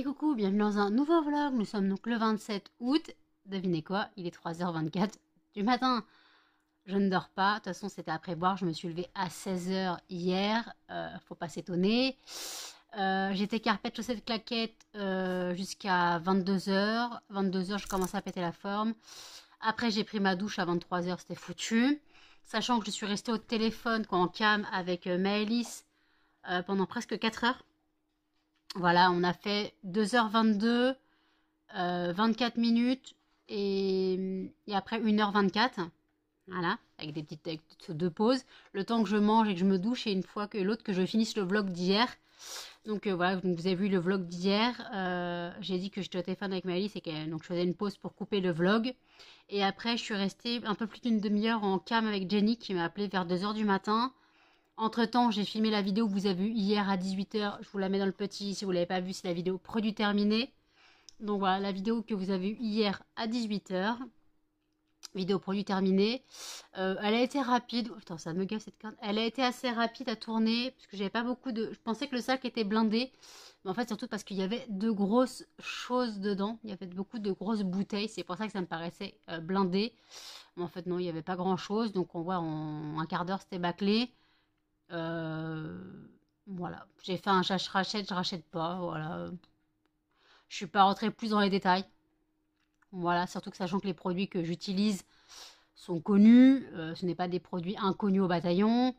Et coucou, bienvenue dans un nouveau vlog. Nous sommes donc le 27 août. Devinez quoi, il est 3h24 du matin. Je ne dors pas. De toute façon, c'était après boire. Je me suis levée à 16h hier. Faut pas s'étonner. J'étais carpette, chaussettes, claquettes jusqu'à 22h. 22h, je commençais à péter la forme. Après, j'ai pris ma douche à 23h. C'était foutu. Sachant que je suis restée au téléphone en cam avec Maëlys pendant presque 4 heures. Voilà, on a fait 2h22, 24 minutes et après 1h24. Voilà, avec des petites deux pauses. Le temps que je mange et que je me douche et une fois que l'autre que je finisse le vlog d'hier. Donc voilà, donc vous avez vu le vlog d'hier. J'ai dit que j'étais au téléphone avec Maëlys et donc je faisais une pause pour couper le vlog. Et après, je suis restée un peu plus d'une demi-heure en cam avec Jenny qui m'a appelé vers 2h du matin. Entre temps, j'ai filmé la vidéo que vous avez vue hier à 18h. Je vous la mets dans le petit. Si vous ne l'avez pas vue, c'est la vidéo produit terminé. Donc voilà, la vidéo que vous avez vue hier à 18h. Vidéo produit terminé. Elle a été rapide. Oh, putain, ça me gaffe cette carte. Elle a été assez rapide à tourner. Parce que j'avais pas beaucoup de. Je pensais que le sac était blindé. Mais en fait, surtout parce qu'il y avait de grosses choses dedans. Il y avait beaucoup de grosses bouteilles. C'est pour ça que ça me paraissait blindé. Mais en fait, non, il n'y avait pas grand chose. Donc on voit en un quart d'heure, c'était bâclé. Euh, voilà, j'ai fait un je rachète pas, voilà. Je suis pas rentrée plus dans les détails. Voilà, surtout que sachant que les produits que j'utilise sont connus, ce n'est pas des produits inconnus au bataillon.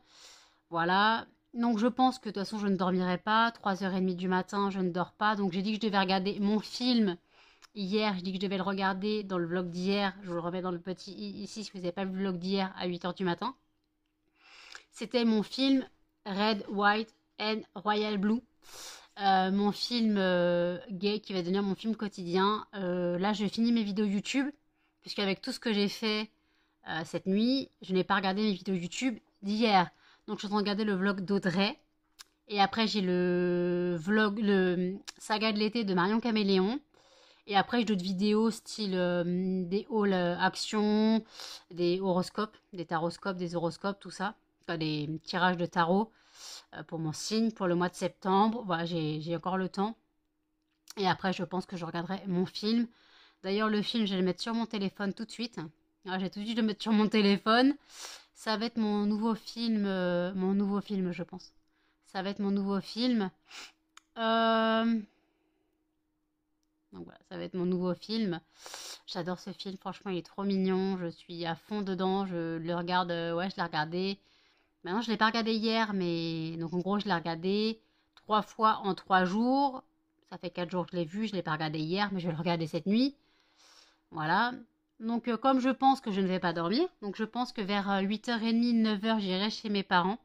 Voilà. Donc je pense que de toute façon je ne dormirai pas. 3h30 du matin, je ne dors pas. Donc j'ai dit que je devais regarder mon film hier. Je dis que je devais le regarder dans le vlog d'hier. Je vous le remets dans le petit ici si vous n'avez pas vu le vlog d'hier à 8h du matin. C'était mon film Red, White and Royal Blue. Mon film gay qui va devenir mon film quotidien. Là, je finis mes vidéos YouTube, puisqu'avec tout ce que j'ai fait cette nuit, je n'ai pas regardé mes vidéos YouTube d'hier. Donc, je suis en train de regarder le vlog d'Audrey. Et après, j'ai le vlog, le saga de l'été de Marion Caméléon. Et après, j'ai d'autres vidéos style des hauls actions, des horoscopes, des taroscopes, des horoscopes, tout ça. Enfin, des tirages de tarot pour mon signe pour le mois de septembre. Voilà, j'ai encore le temps. Et après, je pense que je regarderai mon film. D'ailleurs, le film, je vais le mettre sur mon téléphone tout de suite. Alors, j'ai tout de suite le mettre sur mon téléphone. Ça va être mon nouveau film, je pense. Ça va être mon nouveau film. Donc voilà, ça va être mon nouveau film. J'adore ce film, franchement, il est trop mignon. Je suis à fond dedans. Je le regarde, ouais, je l'ai regardé. Maintenant, je ne l'ai pas regardé hier, mais donc en gros, je l'ai regardé 3 fois en 3 jours. Ça fait 4 jours que je l'ai vu. Je ne l'ai pas regardé hier, mais je vais le regarder cette nuit. Voilà. Donc, comme je pense que je ne vais pas dormir, donc je pense que vers 8h30, 9h, j'irai chez mes parents.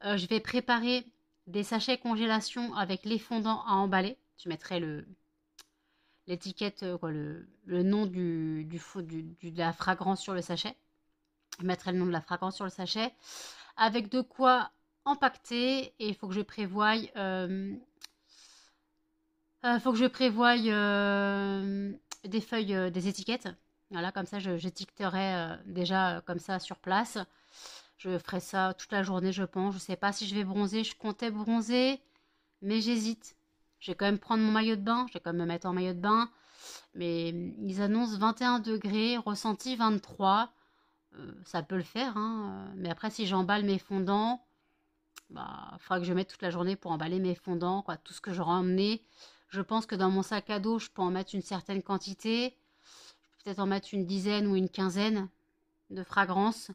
Je vais préparer des sachets congélation avec les fondants à emballer. Je mettrai l'étiquette, le nom de la fragrance sur le sachet. Je mettrai le nom de la fragrance sur le sachet. Avec de quoi empaqueter. Et il faut que je prévoie... des feuilles, des étiquettes. Voilà, comme ça, j'étiqueterai déjà comme ça sur place. Je ferai ça toute la journée, je pense. Je sais pas si je vais bronzer. Je comptais bronzer, mais j'hésite. Je vais quand même prendre mon maillot de bain. Je vais quand même me mettre en maillot de bain. Mais ils annoncent 21 degrés, ressenti 23. Ça peut le faire, hein. Mais après, si j'emballe mes fondants, bah, il faudra que je mette toute la journée pour emballer mes fondants, quoi, tout ce que j'aurai emmené. Je pense que dans mon sac à dos, je peux en mettre une certaine quantité. Je peux peut-être en mettre une dizaine ou une quinzaine de fragrances.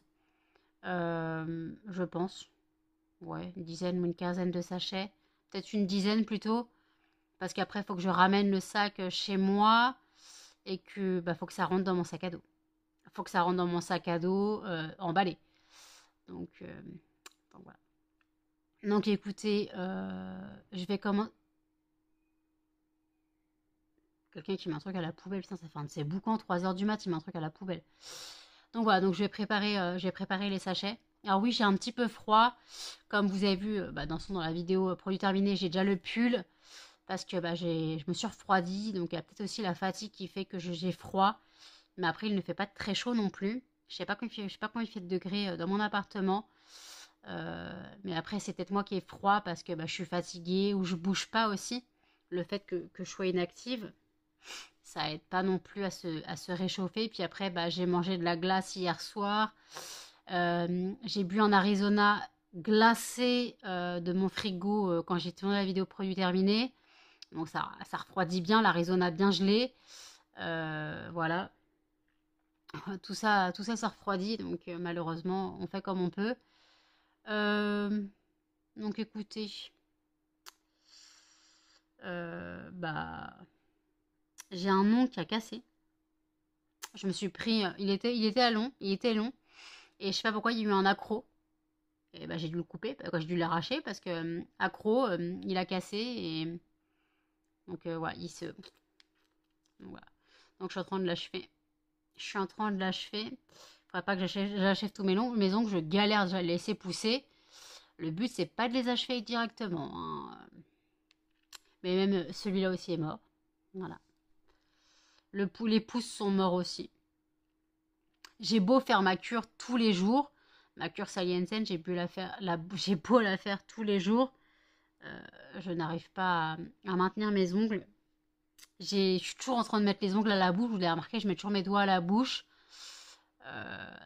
Je pense. Ouais, une dizaine ou une quinzaine de sachets. Peut-être une dizaine plutôt. Parce qu'après, il faut que je ramène le sac chez moi. Et que faut que ça rentre dans mon sac à dos. Il faut que ça rentre dans mon sac à dos emballé. Donc voilà. Donc écoutez, je vais commencer. Quelqu'un qui met un truc à la poubelle, putain, ça fait un de ces boucans, 3h du mat, il met un truc à la poubelle. Donc voilà, donc je vais préparer les sachets. Alors oui, j'ai un petit peu froid. Comme vous avez vu dans la vidéo produit terminé, j'ai déjà le pull. Parce que je me suis refroidie. Donc il y a peut-être aussi la fatigue qui fait que j'ai froid. Mais après, il ne fait pas très chaud non plus. Je sais pas combien il fait de degrés dans mon appartement. Mais après, c'est peut-être moi qui ai froid parce que je suis fatiguée ou je bouge pas aussi. le fait que je sois inactive, ça aide pas non plus à se réchauffer. Puis après, bah, j'ai mangé de la glace hier soir. J'ai bu en Arizona glacé de mon frigo quand j'ai tourné la vidéo produit terminé. Donc ça refroidit bien, l'Arizona bien gelé. Voilà. Tout ça, ça refroidit. Donc malheureusement, on fait comme on peut. Donc écoutez, bah, j'ai un ongle qui a cassé. Je me suis pris, il était long, et je sais pas pourquoi il y a eu un accro. Et bah, j'ai dû le couper, j'ai dû l'arracher parce que accro, il a cassé et donc ouais, donc, voilà. Donc je suis en train de l'achever. Faudrait pas que j'achève tous mes ongles, je galère déjà à les laisser pousser. Le but c'est pas de les achever directement, hein. Mais même celui-là aussi est mort. Voilà. Les pouces sont morts aussi. J'ai beau faire ma cure tous les jours, ma cure Saliensen, j'ai beau la faire tous les jours, je n'arrive pas à maintenir mes ongles. Je suis toujours en train de mettre les ongles à la bouche, vous l'avez remarqué, je mets toujours mes doigts à la bouche.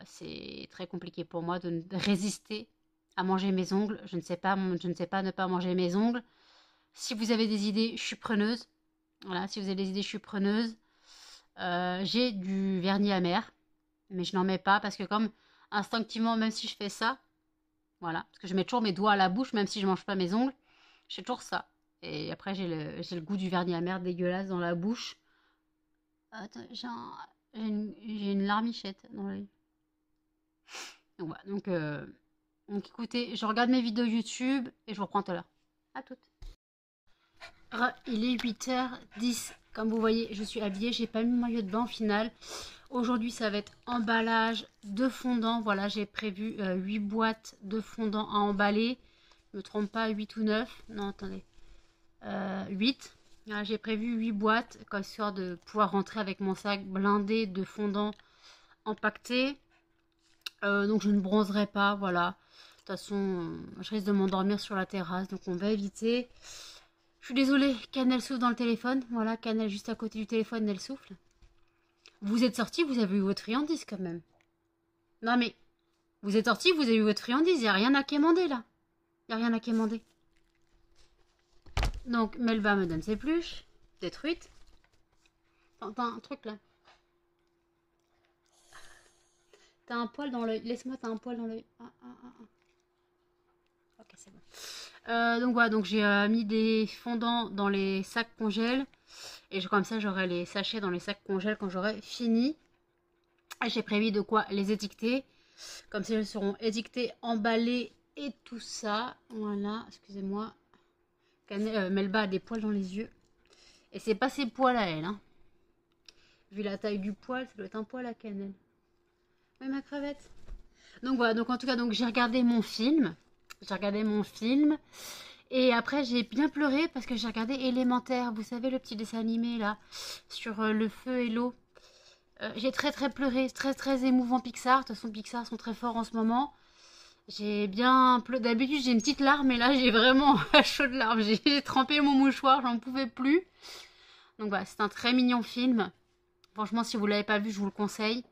C'est très compliqué pour moi de résister à manger mes ongles. Je ne sais pas ne pas manger mes ongles. Si vous avez des idées, je suis preneuse. Voilà, si vous avez des idées, je suis preneuse. J'ai du vernis amer, mais je n'en mets pas parce que comme instinctivement, même si je fais ça, voilà, parce que je mets toujours mes doigts à la bouche, même si je mange pas mes ongles, je fais toujours ça. Et après, j'ai le goût du vernis amer dégueulasse dans la bouche. Attends, j'ai une larmichette dans l'œil. Donc, voilà, donc écoutez, je regarde mes vidéos YouTube et je vous reprends tout à l'heure. À toutes. Il est 8h10. Comme vous voyez, je suis habillée. J'ai pas mis mon maillot de bain au final. Aujourd'hui, ça va être emballage de fondant. Voilà, j'ai prévu 8 boîtes de fondant à emballer. Je me trompe pas, 8 ou 9. Non, attendez. 8. Voilà, j'ai prévu 8 boîtes, histoire de pouvoir rentrer avec mon sac blindé de fondant empaqueté. Donc je ne bronzerai pas, voilà. De toute façon, je risque de m'endormir sur la terrasse, donc on va éviter. Je suis désolée, Cannelle souffle dans le téléphone. Voilà, Cannelle juste à côté du téléphone, elle souffle. Vous êtes sorti, vous avez eu votre friandise quand même. Non mais, vous êtes sorti, vous avez eu votre friandise, il n'y a rien à quémander là. Il n'y a rien à quémander. Donc, Melba me donne ses pluches, détruites. T'as un truc là. T'as un poil dans l'œil. Laisse-moi, t'as un poil dans l'œil. Ok, c'est bon. Donc voilà, donc j'ai mis des fondants dans les sacs congèles. Et comme ça, j'aurai les sachets dans les sacs congèles quand j'aurai fini. Et j'ai prévu de quoi les étiqueter. Comme ça, ils seront étiquetés, emballés et tout ça. Voilà, excusez-moi. Melba a des poils dans les yeux. Et c'est pas ses poils à elle, hein. Vu la taille du poil, ça doit être un poil à Cannelle. Oui, ma crevette. Donc voilà, donc en tout cas, donc j'ai regardé mon film. Et après, j'ai bien pleuré parce que j'ai regardé Élémentaire. Vous savez, le petit dessin animé là, sur le feu et l'eau. J'ai très pleuré. Très émouvant Pixar. De toute façon, Pixar sont très forts en ce moment. J'ai bien pleuré. D'habitude, j'ai une petite larme, mais là, j'ai vraiment un chaud de larmes. J'ai trempé mon mouchoir, j'en pouvais plus. Donc voilà, c'est un très mignon film. Franchement, si vous l'avez pas vu, je vous le conseille.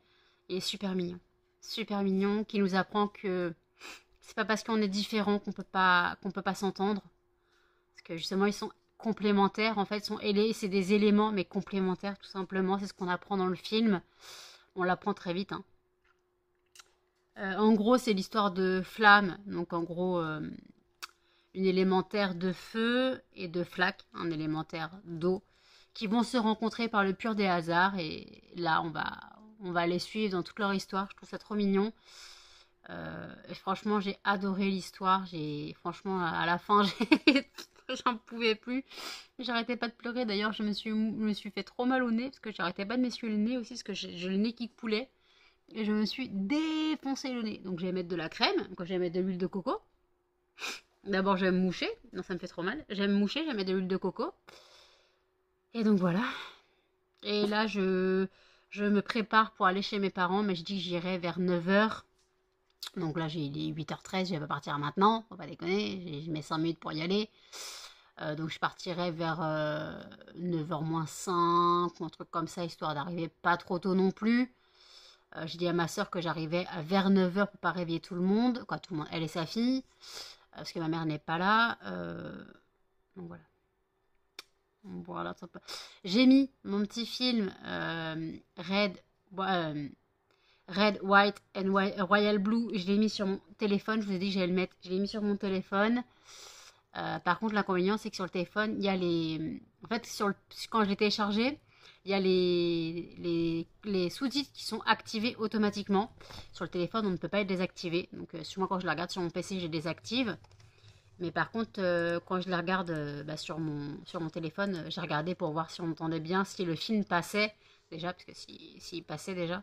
Il est super mignon. Super mignon, qui nous apprend que c'est pas parce qu'on est différent qu'on peut pas s'entendre. Parce que justement, ils sont complémentaires. En fait, c'est des éléments, mais complémentaires, tout simplement. C'est ce qu'on apprend dans le film. On l'apprend très vite, hein. En gros, c'est l'histoire de Flamme. Donc, en gros, une élémentaire de feu et de Flaque, un élémentaire d'eau, qui vont se rencontrer par le pur des hasards. Et là, on va les suivre dans toute leur histoire. Je trouve ça trop mignon. Et franchement, j'ai adoré l'histoire. Franchement, à la fin, j'en pouvais plus. J'arrêtais pas de pleurer. D'ailleurs, je me suis fait trop mal au nez parce que j'arrêtais pas de m'essuyer le nez aussi parce que j'ai le nez qui coulait. Et je me suis défoncé le nez. Donc, je vais mettre de la crème. Donc, je vais mettre de l'huile de coco. D'abord, je vais me moucher. Non, ça me fait trop mal. Je vais me moucher, je vais mettre de l'huile de coco. Et donc, voilà. Et là, je me prépare pour aller chez mes parents. Mais je dis que j'irai vers 9h. Donc là, il est 8h13, je vais pas partir maintenant, faut pas déconner, j'ai mes 5 minutes pour y aller. Donc je partirai vers 9h moins 5 ou un truc comme ça, histoire d'arriver pas trop tôt non plus. J'ai dit à ma soeur que j'arrivais vers 9h pour pas réveiller tout le monde. Quoi, tout le monde, elle et sa fille. Parce que ma mère n'est pas là. Donc voilà. Voilà, j'ai mis mon petit film Red, White and Royal Blue. Je l'ai mis sur mon téléphone. Je vous ai dit que j'allais le mettre. Je l'ai mis sur mon téléphone. Par contre, l'inconvénient, c'est que sur le téléphone, il y a les... En fait, quand je l'ai téléchargé, il y a les sous-titres qui sont activés automatiquement. Sur le téléphone, on ne peut pas les désactiver. Donc, moi, quand je la regarde sur mon PC, je les désactive. Mais par contre, quand je les regarde sur mon téléphone, j'ai regardé pour voir si on entendait bien, si le film passait déjà, parce que s'il passait déjà.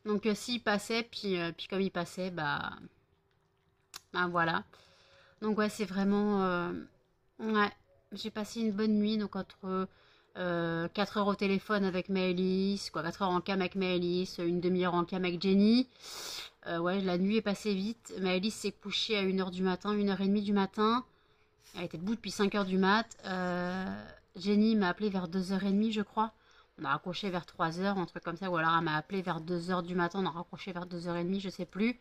Donc s'il passait, puis comme il passait, voilà. Donc ouais, c'est vraiment... ouais, j'ai passé une bonne nuit, donc entre 4 heures au téléphone avec Maëlys, 4 heures en cam avec Maëlys, une demi-heure en cam avec Jenny. Ouais, la nuit est passée vite. Maëlys s'est couchée à 1h du matin, 1h30 du matin. Elle était debout depuis 5h du mat. Jenny m'a appelé vers 2h30, je crois. On a raccroché vers 3h, un truc comme ça. Ou alors elle m'a appelé vers 2h du matin. On a raccroché vers 2h30, je sais plus.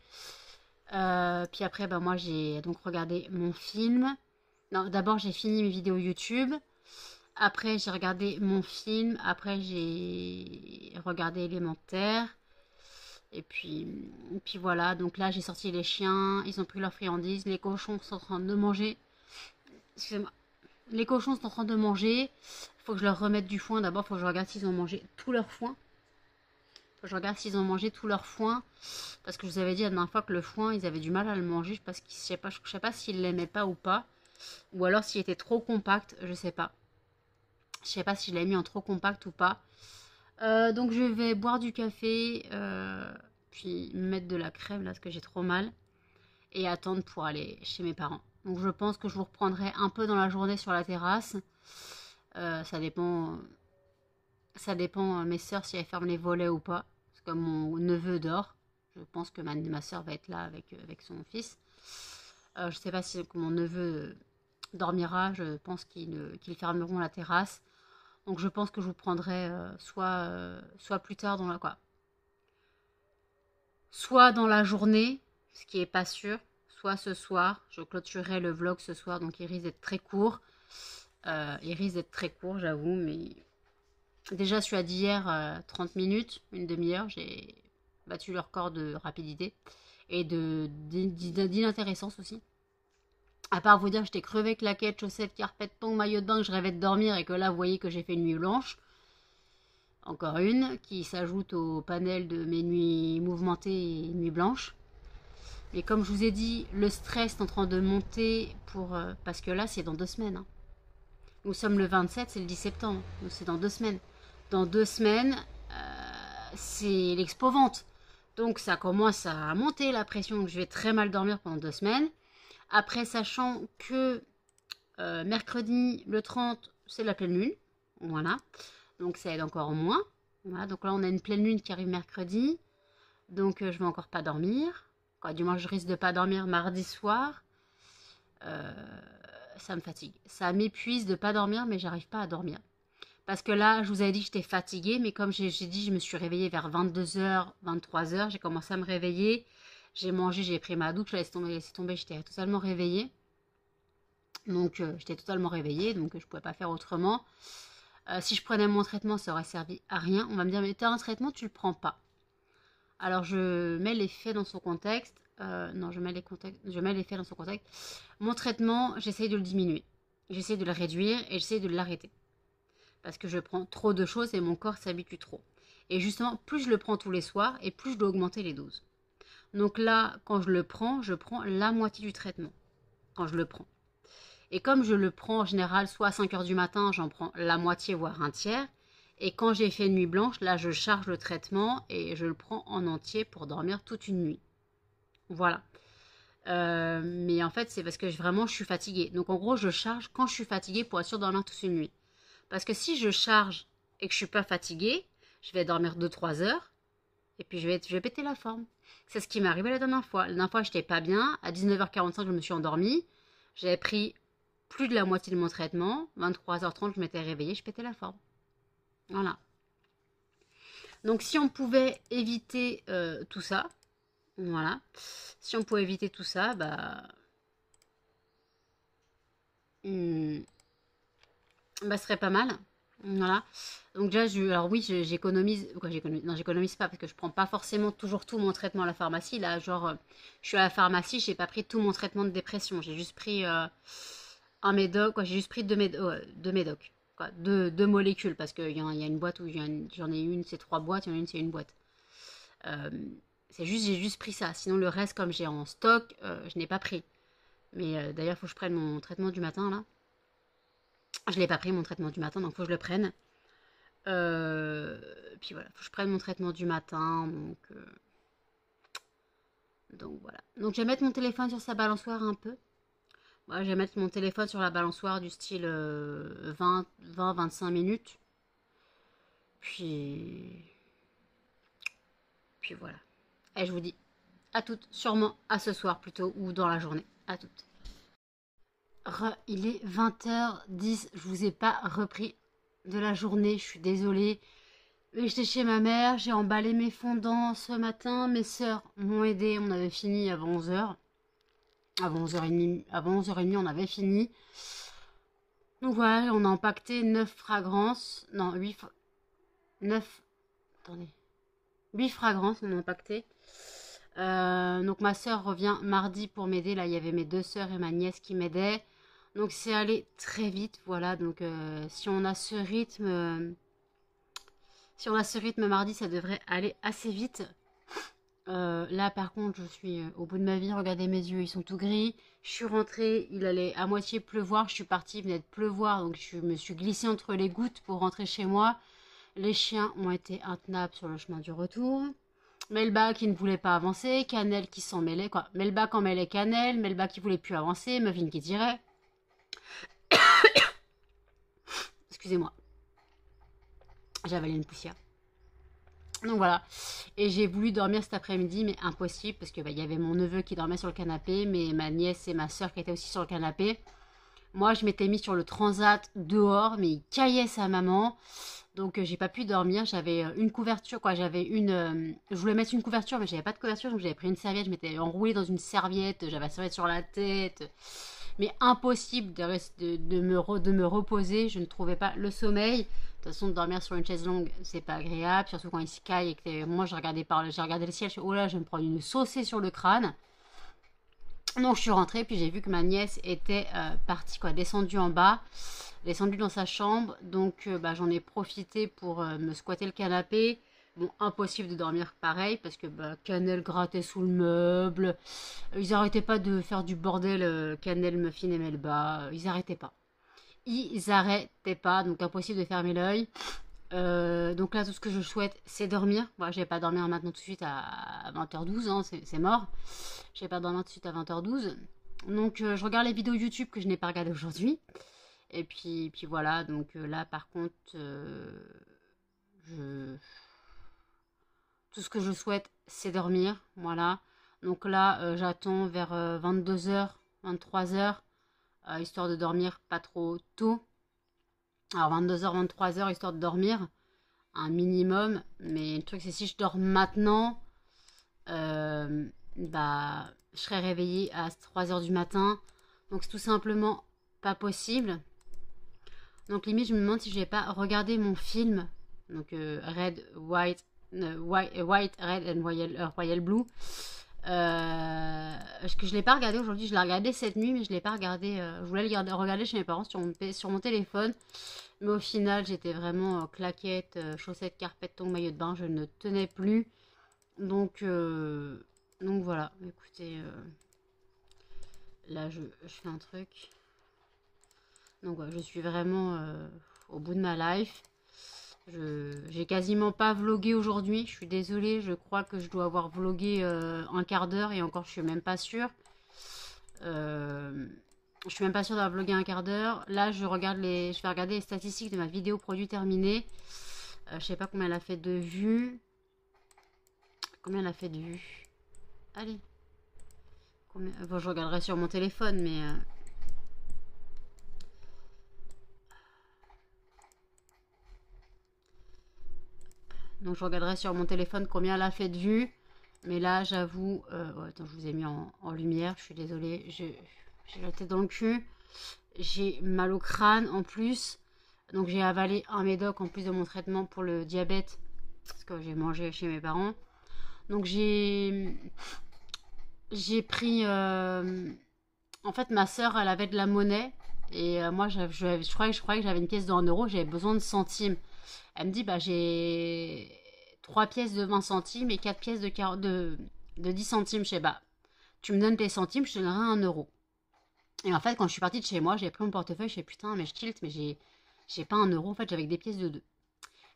Puis après, moi, j'ai donc regardé mon film. Non, d'abord, j'ai fini mes vidéos YouTube. Après, j'ai regardé mon film. Après, j'ai regardé Élémentaire. Et puis voilà. Donc là, j'ai sorti les chiens. Ils ont pris leurs friandises. Les cochons sont en train de manger. Excusez-moi. Les cochons sont en train de manger. Il faut que je leur remette du foin. D'abord, il faut que je regarde s'ils ont mangé tout leur foin. Faut que je regarde s'ils ont mangé tout leur foin. Parce que je vous avais dit la dernière fois que le foin, ils avaient du mal à le manger. Parce que je sais pas s'ils l'aimaient pas ou pas. Ou alors s'il était trop compact. Je sais pas. Je sais pas si je l'ai mis en trop compact ou pas. Donc je vais boire du café. Puis mettre de la crème là parce que j'ai trop mal. Et attendre pour aller chez mes parents. Donc je pense que je vous reprendrai un peu dans la journée sur la terrasse. Ça dépend. Ça dépend mes soeurs si elles ferment les volets ou pas. Parce que mon neveu dort. Je pense que ma soeur va être là avec son fils. Je ne sais pas si mon neveu dormira. Je pense qu'ils fermeront la terrasse. Donc je pense que je vous prendrai soit plus tard dans la quoi. Soit dans la journée, ce qui est pas sûr. Soit ce soir. Je clôturerai le vlog ce soir. Donc il risque d'être très court. J'avoue, mais déjà je suis à d'hier 30 minutes, une demi-heure, j'ai battu le record de rapidité et d'inintéressance aussi. À part vous dire que j'étais crevée, claquette, chaussettes, carpette, tongs, maillot de bain, que je rêvais de dormir et que là vous voyez que j'ai fait une nuit blanche. Encore une qui s'ajoute au panel de mes nuits mouvementées et nuits blanches. Mais comme je vous ai dit, le stress est en train de monter parce que là c'est dans 2 semaines. Hein. Nous sommes le 27, c'est le 10 septembre. Donc c'est dans 2 semaines. Dans 2 semaines, c'est l'expo-vente. Donc ça commence à monter la pression. Je vais très mal dormir pendant 2 semaines. Après, sachant que mercredi, le 30, c'est la pleine lune. Voilà. Donc ça aide encore moins. Voilà. Donc là, on a une pleine lune qui arrive mercredi. Donc je ne vais encore pas dormir. Du moins, je risque de ne pas dormir mardi soir. Ça me fatigue. Ça m'épuise de ne pas dormir, mais j'arrive pas à dormir. Parce que là, je vous avais dit que j'étais fatiguée, mais comme j'ai dit, je me suis réveillée vers 22h, 23h. J'ai commencé à me réveiller. J'ai mangé, j'ai pris ma douche, je laisse tomber, j'étais totalement réveillée. Donc, j'étais totalement réveillée, donc je ne pouvais pas faire autrement. Si je prenais mon traitement, ça aurait servi à rien. On va me dire, mais tu as un traitement, tu le prends pas. Alors, je mets les faits dans son contexte. Non, je mets les faits dans son contexte. Mon traitement, j'essaye de le diminuer. J'essaye de le réduire et j'essaye de l'arrêter. Parce que je prends trop de choses et mon corps s'habitue trop. Et justement, plus je le prends tous les soirs et plus je dois augmenter les doses. Donc là, quand je prends la moitié du traitement. Quand je le prends. Et comme je le prends en général, soit à 5h du matin, j'en prends la moitié, voire un tiers. Et quand j'ai fait une nuit blanche, là, je charge le traitement et je le prends en entier pour dormir toute une nuit. Voilà. Mais en fait, c'est parce que vraiment, je suis fatiguée. Donc en gros, je charge quand je suis fatiguée pour être sûre de dormir toute une nuit. Parce que si je charge et que je ne suis pas fatiguée, je vais dormir 2-3 heures. Et puis je vais péter la forme. C'est ce qui m'est arrivé la dernière fois. La dernière fois, je n'étais pas bien. À 19h45, je me suis endormie. J'avais pris plus de la moitié de mon traitement. 23h30, je m'étais réveillée, je pétais la forme. Voilà. Donc si on pouvait éviter tout ça, voilà. Si on pouvait éviter tout ça, bah... bah, ce serait pas mal. Voilà. Donc déjà, alors oui, j'économise. Quoi, j'économise? Non, j'économise pas parce que je prends pas forcément toujours tout mon traitement à la pharmacie. Là, genre, je suis à la pharmacie, j'ai pas pris tout mon traitement de dépression. J'ai juste pris un médoc. Quoi, j'ai juste pris deux médocs. Quoi, deux molécules parce qu'il y a une boîte où j'en ai une, c'est 3 boîtes, il y en a une, c'est une boîte. Euh, j'ai juste pris ça. Sinon, le reste, comme j'ai en stock, je n'ai pas pris. Mais d'ailleurs, il faut que je prenne mon traitement du matin là. Je l'ai pas pris mon traitement du matin, donc il faut que je le prenne. Puis voilà, faut que je prenne mon traitement du matin, donc voilà. Donc je vais mettre mon téléphone sur sa balançoire un peu. Ouais, je vais mettre mon téléphone sur la balançoire du style 20-25 minutes. Puis voilà. Et je vous dis à toutes, sûrement à ce soir plutôt, ou dans la journée. À toutes. Il est 20h10, je vous ai pas repris de la journée, je suis désolée. J'étais chez ma mère, j'ai emballé mes fondants ce matin, mes sœurs m'ont aidé, on avait fini avant 11h. Avant 11h30, on avait fini. Donc voilà, on a empaqueté 9 fragrances, non 9, attendez, 8 fragrances on a empaqueté. Donc ma sœur revient mardi pour m'aider, là il y avait mes 2 sœurs et ma nièce qui m'aidaient. Donc c'est allé très vite, voilà, donc si on a ce rythme mardi, ça devrait aller assez vite. Là par contre je suis au bout de ma vie, regardez mes yeux, ils sont tout gris. Je suis rentrée, il allait à moitié pleuvoir, je suis partie, il venait de pleuvoir, donc je me suis glissée entre les gouttes pour rentrer chez moi. Les chiens ont été intenables sur le chemin du retour. Melba qui ne voulait pas avancer, Cannelle qui s'en mêlait, quoi. Melba quand mêlait Cannelle, Melba qui voulait plus avancer, Muffin qui tirait. Excusez-moi. J'ai avalé une poussière. Donc voilà. Et j'ai voulu dormir cet après-midi, mais impossible, parce que y avait mon neveu qui dormait sur le canapé, mais ma nièce et ma soeur qui étaient aussi sur le canapé. Moi, je m'étais mis sur le transat dehors, mais il caillait sa maman. Donc j'ai pas pu dormir, j'avais une couverture, quoi, je voulais mettre une couverture, mais j'avais pas de couverture, donc j'avais pris une serviette, je m'étais enroulée dans une serviette, j'avais la serviette sur la tête, mais impossible de me reposer, je ne trouvais pas le sommeil. De toute façon, de dormir sur une chaise longue, c'est pas agréable, surtout quand il se caille et que moi j'ai regardé le ciel, je suis oh là, je vais me prendre une saucée sur le crâne. Donc je suis rentrée, puis j'ai vu que ma nièce était partie, quoi, descendue en bas, descendue dans sa chambre. Donc j'en ai profité pour me squatter le canapé. Bon, impossible de dormir pareil, parce que Cannelle grattait sous le meuble. Ils arrêtaient pas de faire du bordel, Cannelle, Muffin et Melba. Ils arrêtaient pas. Donc impossible de fermer l'œil. Donc là, tout ce que je souhaite, c'est dormir. Moi, je vais pas dormir maintenant tout de suite à 20h12, hein, c'est mort. Je vais pas dormir tout de suite à 20h12. Donc, je regarde les vidéos YouTube que je n'ai pas regardées aujourd'hui. Et puis voilà. Donc là, par contre, tout ce que je souhaite, c'est dormir. Voilà. Donc là, j'attends vers 22h, 23h, histoire de dormir pas trop tôt. Alors 22h, 23h, histoire de dormir un minimum. Mais le truc, c'est si je dors maintenant, je serai réveillée à 3h du matin. Donc c'est tout simplement pas possible. Donc limite, je me demande si je vais pas regarder mon film. Donc White, Red and Royal Blue. Que je l'ai pas regardé aujourd'hui, je l'ai regardé cette nuit, mais je l'ai pas regardé. Je voulais le regarder chez mes parents sur mon téléphone, mais au final j'étais vraiment claquette, chaussettes, carpette, tongs, maillot de bain, je ne tenais plus. Donc voilà. Écoutez, là je fais un truc. Donc ouais, je suis vraiment au bout de ma life. J'ai quasiment pas vlogué aujourd'hui, je suis désolée, je crois que je dois avoir vlogué un quart d'heure et encore je suis même pas sûre. Je suis même pas sûre d'avoir vlogué un quart d'heure. Là je vais regarder les statistiques de ma vidéo produit terminée. Je sais pas combien elle a fait de vues. Allez. Bon, je regarderai sur mon téléphone, mais Donc je regarderai sur mon téléphone combien elle a fait de vues. Mais là, j'avoue... ouais, attends, je vous ai mis en lumière. Je suis désolée. J'ai la tête dans le cul. J'ai mal au crâne en plus. Donc j'ai avalé un médoc en plus de mon traitement pour le diabète. Parce que j'ai mangé chez mes parents. Donc j'ai pris... en fait, ma soeur, elle avait de la monnaie. Et moi, je croyais que j'avais une pièce de 1 euro. J'avais besoin de centimes. Elle me dit, bah j'ai 3 pièces de 20 centimes et 4 pièces de 10 centimes. Je sais, bah, tu me donnes tes centimes, je te donnerai 1 euro. Et en fait, quand je suis partie de chez moi, j'ai pris mon portefeuille, je sais, putain, mais je tilt, mais j'ai pas 1 euro. En fait, j'avais que des pièces de 2.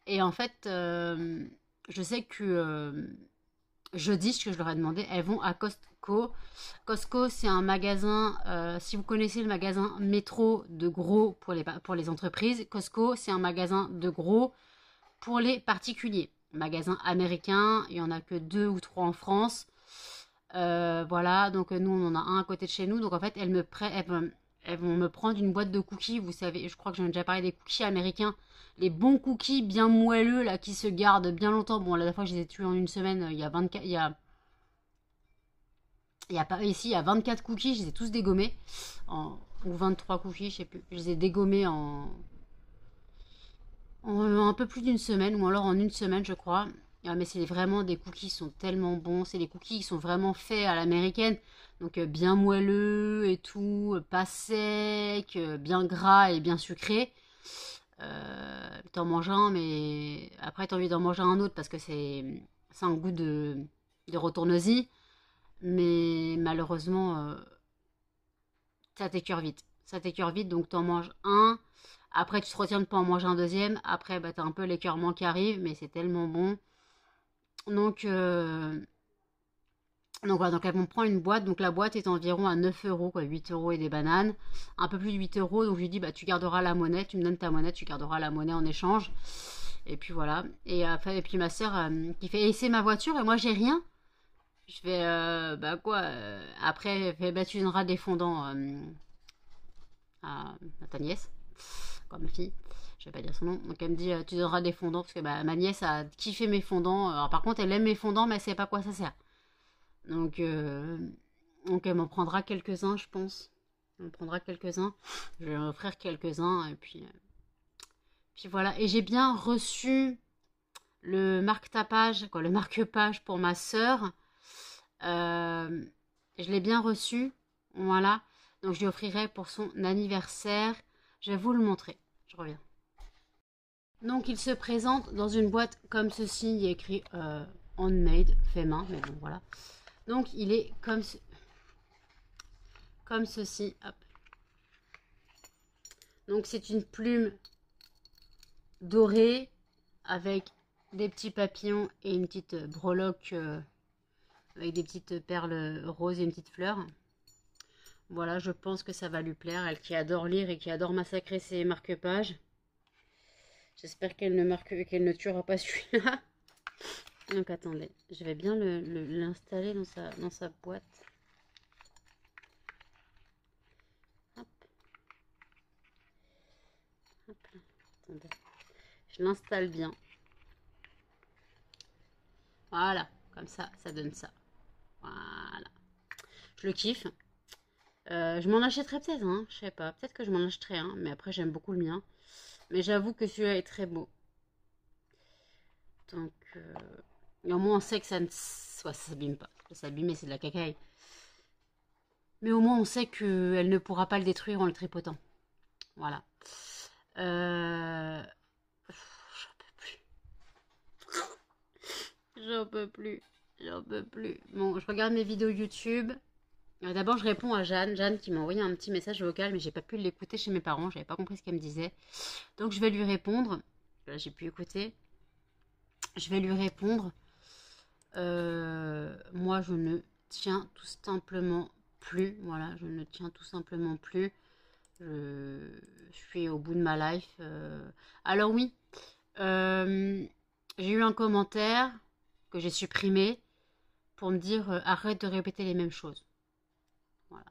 Et en fait, je sais que jeudi, ce que je leur ai demandé, elles vont à Costco. Costco, c'est un magasin, si vous connaissez le magasin métro de gros pour les entreprises, Costco, c'est un magasin de gros pour les particuliers. Magasin américain, il n'y en a que 2 ou 3 en France. Voilà, donc nous, on en a un à côté de chez nous. Donc en fait, elles vont me prendre une boîte de cookies. Vous savez, je crois que j'en ai déjà parlé des cookies américains. Les bons cookies bien moelleux, là, qui se gardent bien longtemps. Bon, la dernière fois, je les ai tués en une semaine. Il y a 24... Il y a pas ici, il y a 24 cookies, je les ai tous dégommés. Ou 23 cookies, je sais plus. Je les ai dégommés en un peu plus d'une semaine, ou alors en une semaine, je crois. Ah, mais c'est vraiment des cookies qui sont tellement bons. C'est des cookies qui sont vraiment faits à l'américaine. Donc bien moelleux et tout, pas sec, bien gras et bien sucré. T'en manges un, mais après t'as envie d'en manger un autre parce que c'est un goût de retournesie. Mais malheureusement, ça t'écœure vite. Ça t'écœure vite, donc t'en manges un. Après, tu te retiens de pas en manger un deuxième. Après, bah, t'as un peu l'écœurement qui arrive, mais c'est tellement bon. Donc, voilà, donc elles vont prendre une boîte. Donc la boîte est environ à 9 euros, quoi, 8 euros et des bananes. Un peu plus de 8 euros. Donc je lui dis, bah, tu garderas la monnaie, tu me donnes ta monnaie, tu garderas la monnaie en échange. Et puis voilà. Et puis ma soeur qui fait, et c'est ma voiture et moi j'ai rien. Je fais, bah quoi après, elle fait, bah tu donneras des fondants à ta nièce, quoi, ma fille. Je vais pas dire son nom. Donc elle me dit, tu donneras des fondants parce que bah, ma nièce a kiffé mes fondants. Alors par contre, elle aime mes fondants, mais elle sait pas à quoi ça sert. Donc, donc elle m'en prendra quelques-uns, je pense. Elle m'en prendra quelques-uns. Je vais en offrir quelques-uns et puis voilà. Et j'ai bien reçu le marque-tapage, quoi, le marque-page pour ma sœur. Je l'ai bien reçu. Voilà. Donc je lui offrirai pour son anniversaire. Je vais vous le montrer. Je reviens. Donc il se présente dans une boîte comme ceci. Il y a écrit handmade, fait main. Mais bon, voilà. Donc il est comme ceci. Hop. Donc c'est une plume dorée avec des petits papillons et une petite breloque avec des petites perles roses et une petite fleur. Voilà, je pense que ça va lui plaire. Elle qui adore lire et qui adore massacrer ses marque-pages. J'espère qu'elle ne tuera pas celui-là. Donc attendez, je vais bien l'installer dans sa boîte. Hop. Hop. Attendez. Je l'installe bien. Voilà, comme ça donne ça. Voilà. Je le kiffe. Je m'en achèterai peut-être, hein, je sais pas. Peut-être que je m'en achèterai un, mais après j'aime beaucoup le mien. Mais j'avoue que celui-là est très beau. Donc, et au moins on sait que ça ne ça s'abîme pas. Ça s'abîme, c'est de la cacaille. Mais au moins on sait qu'elle ne pourra pas le détruire en le tripotant. Voilà. J'en peux plus. J'en peux plus. J'en peux plus. Bon, je regarde mes vidéos YouTube. D'abord, je réponds à Jeanne. Jeanne qui m'a envoyé un petit message vocal, mais j'ai pas pu l'écouter chez mes parents. J'avais pas compris ce qu'elle me disait. Donc, je vais lui répondre. Là, j'ai pu écouter. Je vais lui répondre. Moi, je ne tiens tout simplement plus. Voilà, je ne tiens tout simplement plus. Je suis au bout de ma life. Alors oui, j'ai eu un commentaire que j'ai supprimé pour me dire arrête de répéter les mêmes choses. Voilà.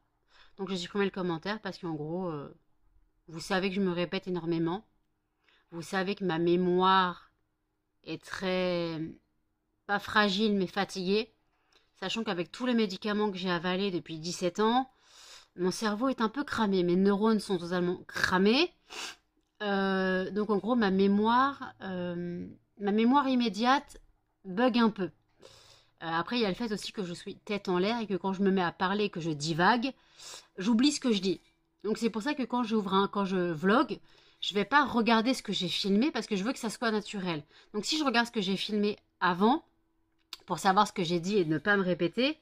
Donc j'ai supprimé le commentaire parce qu'en gros, vous savez que je me répète énormément. Vous savez que ma mémoire est très, pas fragile, mais fatigué. Sachant qu'avec tous les médicaments que j'ai avalés depuis 17 ans, mon cerveau est un peu cramé. Mes neurones sont totalement cramés. Donc en gros, ma mémoire immédiate bug un peu. Après, il y a le fait aussi que je suis tête en l'air et que quand je me mets à parler, que je divague, j'oublie ce que je dis. Donc c'est pour ça que quand quand je vlog, je vais pas regarder ce que j'ai filmé parce que je veux que ça soit naturel. Donc si je regarde ce que j'ai filmé avant, pour savoir ce que j'ai dit et ne pas me répéter,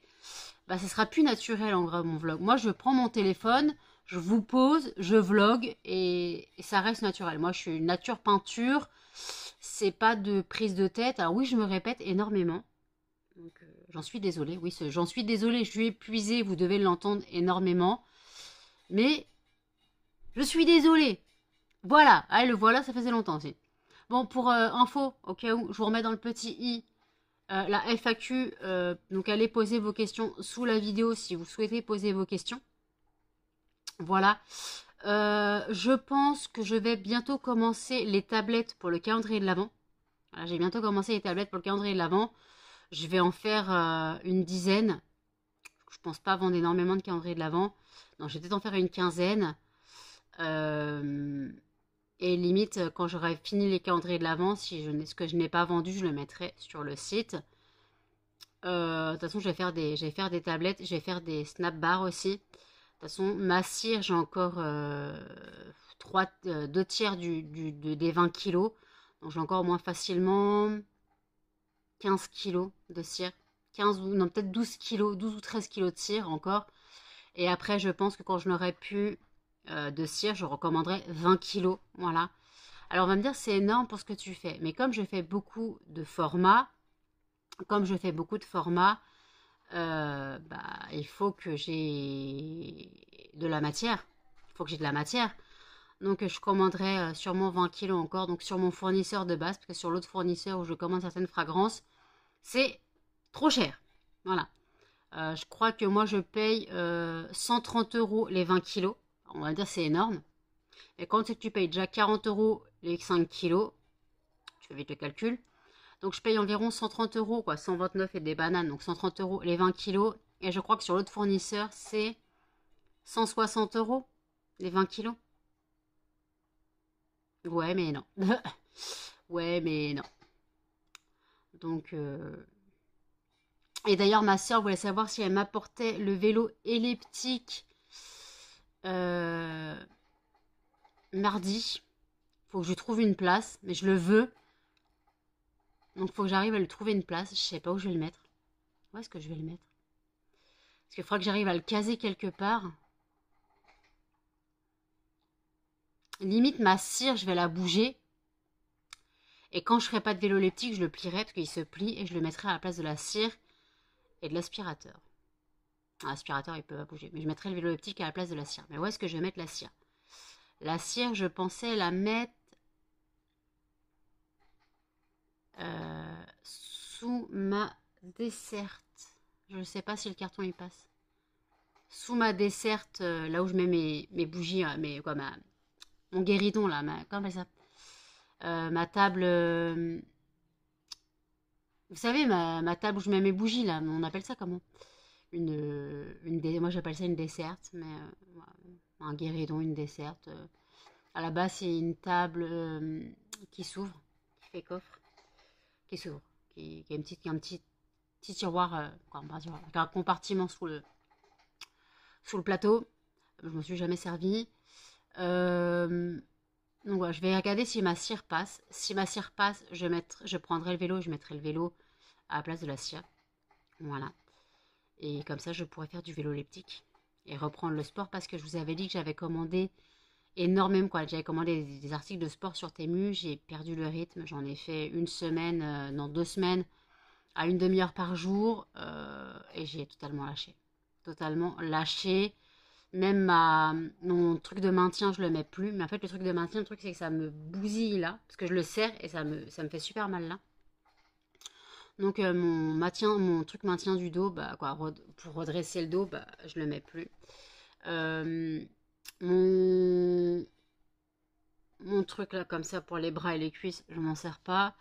bah ça sera plus naturel en gros mon vlog. Moi je prends mon téléphone, je vous pose, je vlog et ça reste naturel. Moi je suis nature peinture, c'est pas de prise de tête. Alors oui je me répète énormément. Donc j'en suis désolée, oui j'en suis désolée, je suis épuisée, vous devez l'entendre énormément. Mais je suis désolée. Voilà, ah, le voilà, ça faisait longtemps aussi. Bon, pour info, au cas où, je vous remets dans le petit i la FAQ. Donc allez poser vos questions sous la vidéo si vous souhaitez poser vos questions. Voilà. Je pense que je vais bientôt commencer les tablettes pour le calendrier de l'Avent. Voilà, j'ai bientôt commencé les tablettes pour le calendrier de l'Avent. Je vais en faire une dizaine. Je pense pas vendre énormément de calendrier de l'Avent. Non, je vais peut-être en faire une quinzaine. Et limite, quand j'aurai fini les calendriers de l'Avent, si ce que je n'ai pas vendu, je le mettrai sur le site. De toute façon, je vais faire des tablettes, je vais faire des snap bars aussi. De toute façon, ma cire, j'ai encore 2 tiers des 20 kilos. Donc j'ai encore au moins facilement 15 kilos de cire. 15 ou non, peut-être 12 kilos, 12 ou 13 kilos de cire encore. Et après, je pense que quand je n'aurai plus de cire, je recommanderais 20 kilos. Voilà. Alors on va me dire, c'est énorme pour ce que tu fais. Mais comme je fais beaucoup de formats, il faut que j'ai de la matière. Il faut que j'ai de la matière. Donc je commanderai sûrement 20 kilos encore. Donc sur mon fournisseur de base, parce que sur l'autre fournisseur où je commande certaines fragrances, c'est trop cher. Voilà. Je crois que moi je paye 130 € les 20 kilos. On va dire c'est énorme. Et quand tu payes déjà 40 € les 5 kilos, tu fais vite le calcul. Donc je paye environ 130 €, quoi, 129 et des bananes, donc 130 € les 20 kilos. Et je crois que sur l'autre fournisseur, c'est 160 € les 20 kilos. Ouais, mais non. Ouais, mais non. Donc, et d'ailleurs, ma soeur voulait savoir si elle m'apportait le vélo elliptique mardi. Faut que je trouve une place, mais je le veux. Donc, faut que j'arrive à lui trouver une place. Je sais pas où je vais le mettre. Où est-ce que je vais le mettre? Parce qu'il faudra que j'arrive à le caser quelque part. Limite, ma cire, je vais la bouger. Et quand je ferai pas de vélo elliptique, je le plierai parce qu'il se plie et je le mettrai à la place de la cire et de l'aspirateur. L'aspirateur, il peut pas bouger. Mais je mettrai le vélo elliptique à la place de la cire. Mais où est-ce que je vais mettre la cire? La cire, je pensais la mettre sous ma desserte. Je ne sais pas si le carton il passe. Sous ma desserte, là où je mets mes bougies, mon guéridon là, comment ça ma table, vous savez, ma table où je mets mes bougies là, on appelle ça comment? Moi j'appelle ça une desserte, mais un guéridon, une desserte. À la base, c'est une table qui s'ouvre, qui fait coffre, qui s'ouvre, qui a un petit tiroir, avec un compartiment sous le plateau. Je m'en suis jamais servi. Donc voilà, je vais regarder si ma cire passe. Si ma cire passe, je prendrai le vélo, je mettrai le vélo à la place de la cire. Voilà. Et comme ça, je pourrais faire du vélo elliptique et reprendre le sport parce que je vous avais dit que j'avais commandé énormément, quoi. J'avais commandé des articles de sport sur Temu, j'ai perdu le rythme. J'en ai fait une semaine, non 2 semaines, à une demi-heure par jour et j'ai totalement lâché. Totalement lâché. Même mon truc de maintien, je le mets plus. Mais en fait, le truc de maintien, le truc, c'est que ça me bousille là. Parce que je le serre et ça me fait super mal là. Donc, mon truc maintien du dos, pour redresser le dos, je le mets plus. Mon mon truc là comme ça pour les bras et les cuisses, je m'en sers pas.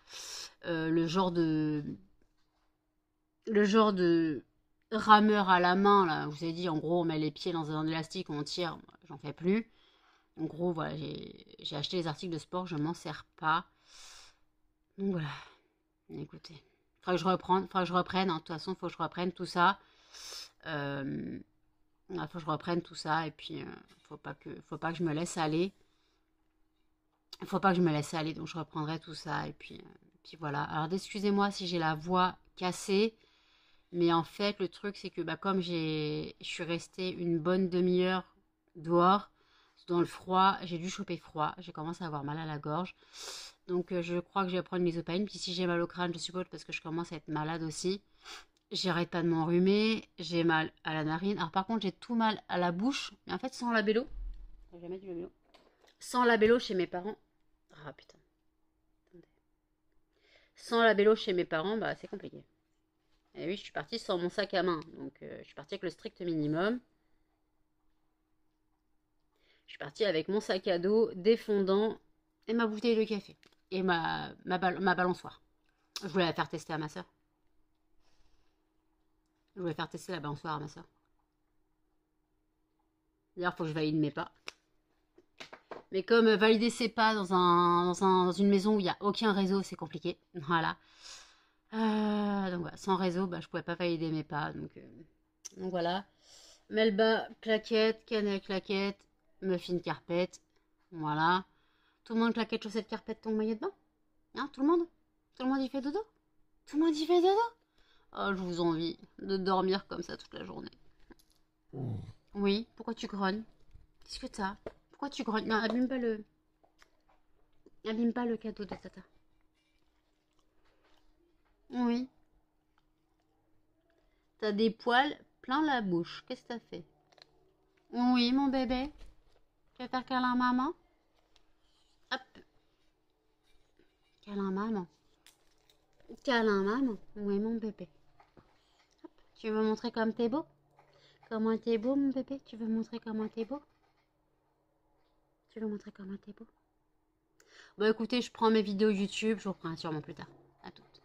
Le genre de rameur à la main là, je vous ai dit en gros on met les pieds dans un élastique, on tire, moi, j'en fais plus. En gros voilà, j'ai acheté les articles de sport, je m'en sers pas. Donc voilà, écoutez, faudra que je reprenne, hein. De toute façon, faut que je reprenne tout ça. Faut que je reprenne tout ça et puis faut pas que je me laisse aller. Faut pas que je me laisse aller, donc je reprendrai tout ça et puis voilà. Alors excusez-moi si j'ai la voix cassée, mais en fait le truc c'est que comme je suis restée une bonne demi-heure dehors dans le froid, j'ai dû choper froid, j'ai commencé à avoir mal à la gorge. Donc je crois que je vais prendre une isopaïne. Puis si j'ai mal au crâne, je suppose parce que je commence à être malade aussi. J'arrête pas de m'enrhumer, j'ai mal à la narine. Alors par contre j'ai tout mal à la bouche, mais en fait sans labello. Je vais mettre du labello. Sans labello chez mes parents. Ah putain. Attendez. Sans labello chez mes parents, bah c'est compliqué. Et oui, je suis partie sans mon sac à main. Donc je suis partie avec le strict minimum. Je suis partie avec mon sac à dos, des fondants et ma bouteille de café. Et ma balançoire. Je voulais la faire tester à ma soeur. Je voulais faire tester la balançoire à ma soeur. D'ailleurs, il faut que je valide mes pas. Mais comme valider ses pas dans une maison où il n'y a aucun réseau, c'est compliqué. Voilà. Donc voilà, sans réseau, je pouvais pas valider mes pas. Donc voilà. Melba, claquette, cannelle, claquette, muffin, carpette. Voilà. Tout le monde claquette, chaussette, carpette, ton maillot de bain. Hein, tout le monde? Tout le monde y fait dodo? Tout le monde y fait dodo? Oh, je vous envie de dormir comme ça toute la journée. Oui, pourquoi tu grognes? Qu'est-ce que t'as? Pourquoi tu grognes? Non, abîme pas le cadeau de tata. Oui. T'as des poils plein la bouche. Qu'est-ce que t'as fait? Oui, mon bébé. Tu veux faire câlin maman? Hop. Câlin maman. Câlin maman. Oui, mon bébé. Hop. Tu veux montrer comme t'es beau? Comment t'es beau, mon bébé? Tu veux montrer comment t'es beau? Tu veux montrer comment t'es beau? Bon, écoutez, je prends mes vidéos YouTube. Je vous reprends sûrement plus tard. À toutes.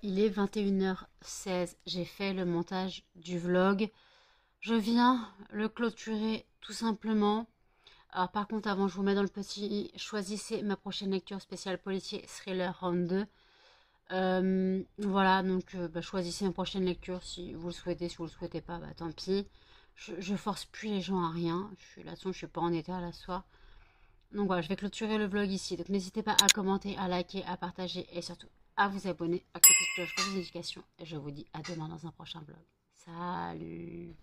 Il est 21h16. J'ai fait le montage du vlog. Je viens le clôturer tout simplement. Alors par contre, avant je vous mets dans le petit, choisissez ma prochaine lecture spéciale policier thriller round 2. Voilà, donc choisissez ma prochaine lecture si vous le souhaitez. Si vous le souhaitez pas, tant pis. Je force plus les gens à rien. Je suis pas en état là ce soir. Donc voilà, je vais clôturer le vlog ici. Donc n'hésitez pas à commenter, à liker, à partager et surtout à vous abonner, à cliquer sur la cloche pour les notifications. Et je vous dis à demain dans un prochain vlog. Salut!